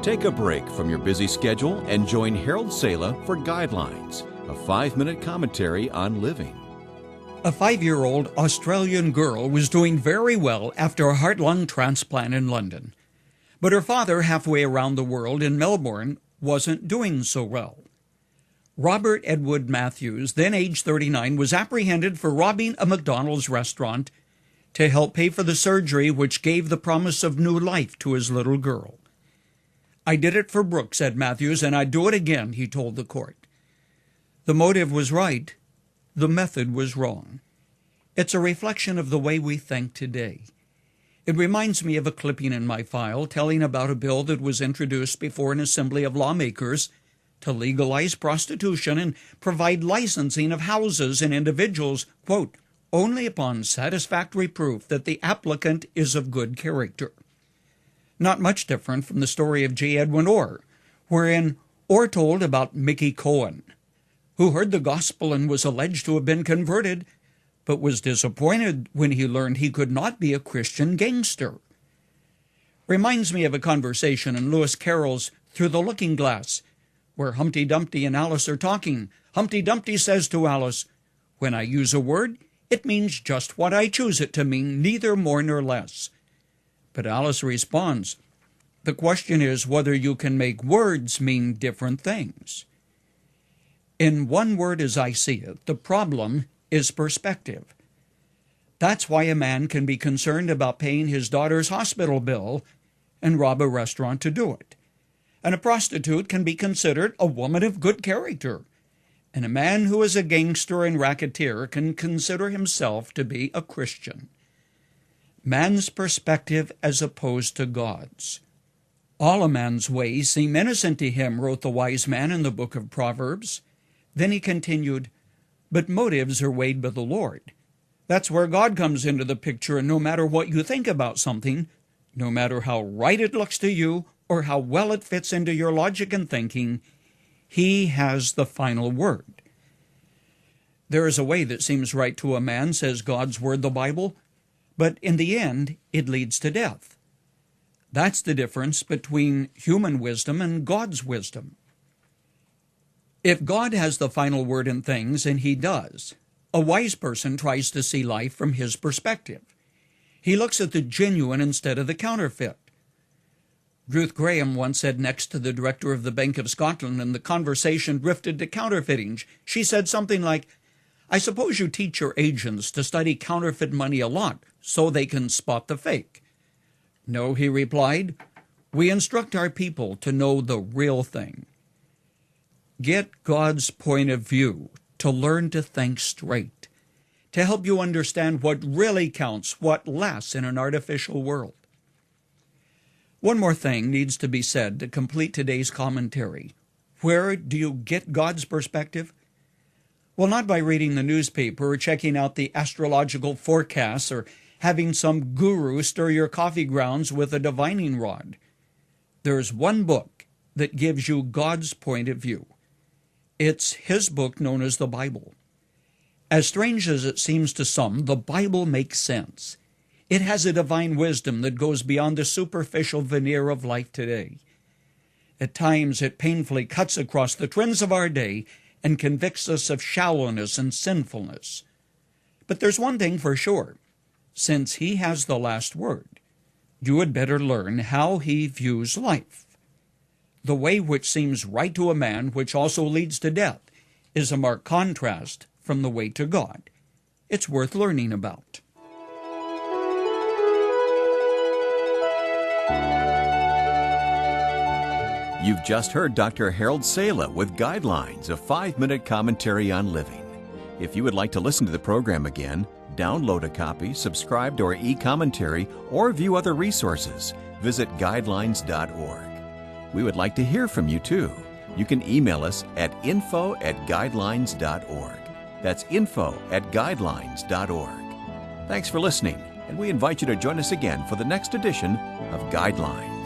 Take a break from your busy schedule and join Harold Sala for Guidelines, a 5-minute commentary on living. A 5-year-old Australian girl was doing very well after a heart-lung transplant in London. But her father, halfway around the world in Melbourne, wasn't doing so well. Robert Edward Matthews, then age 39, was apprehended for robbing a McDonald's restaurant to help pay for the surgery which gave the promise of new life to his little girl. "I did it for Brooke," said Matthews, "and I'd do it again," he told the court. The motive was right. The method was wrong. It's a reflection of the way we think today. It reminds me of a clipping in my file telling about a bill that was introduced before an assembly of lawmakers to legalize prostitution and provide licensing of houses and individuals, quote, only upon satisfactory proof that the applicant is of good character. Not much different from the story of J. Edwin Orr, wherein Orr told about Mickey Cohen, who heard the gospel and was alleged to have been converted, but was disappointed when he learned he could not be a Christian gangster. Reminds me of a conversation in Lewis Carroll's Through the Looking Glass, where Humpty Dumpty and Alice are talking. Humpty Dumpty says to Alice, "When I use a word, it means just what I choose it to mean, neither more nor less." But Alice responds, "The question is whether you can make words mean different things." In one word as I see it, the problem is perspective. That's why a man can be concerned about paying his daughter's hospital bill and rob a restaurant to do it. And a prostitute can be considered a woman of good character. And a man who is a gangster and racketeer can consider himself to be a Christian. Man's perspective as opposed to God's. "All a man's ways seem innocent to him," wrote the wise man in the book of Proverbs. Then he continued, "But motives are weighed by the Lord." That's where God comes into the picture, and no matter what you think about something, no matter how right it looks to you or how well it fits into your logic and thinking, He has the final word. There is a way that seems right to a man, says God's Word, the Bible, but in the end, it leads to death. That's the difference between human wisdom and God's wisdom. If God has the final word in things, and He does, a wise person tries to see life from his perspective. He looks at the genuine instead of the counterfeit. Ruth Graham once said next to the director of the Bank of Scotland, and the conversation drifted to counterfeiting. She said something like, "I suppose you teach your agents to study counterfeit money a lot so they can spot the fake." "No," he replied, "we instruct our people to know the real thing." Get God's point of view to learn to think straight, to help you understand what really counts, what lasts in an artificial world. One more thing needs to be said to complete today's commentary. Where do you get God's perspective? Well, not by reading the newspaper or checking out the astrological forecasts or having some guru stir your coffee grounds with a divining rod. There's one book that gives you God's point of view. It's His book known as the Bible. As strange as it seems to some, the Bible makes sense. It has a divine wisdom that goes beyond the superficial veneer of life today. At times, it painfully cuts across the trends of our day and convicts us of shallowness and sinfulness. But there's one thing for sure. Since He has the last word, you had better learn how He views life. The way which seems right to a man, which also leads to death, is a marked contrast from the way to God. It's worth learning about. You've just heard Dr. Harold Sala with Guidelines, a 5-minute commentary on living. If you would like to listen to the program again, download a copy, subscribe to our e-commentary, or view other resources, visit guidelines.org. We would like to hear from you, too. You can email us at info@guidelines.org. That's info@guidelines.org. Thanks for listening, and we invite you to join us again for the next edition of Guidelines.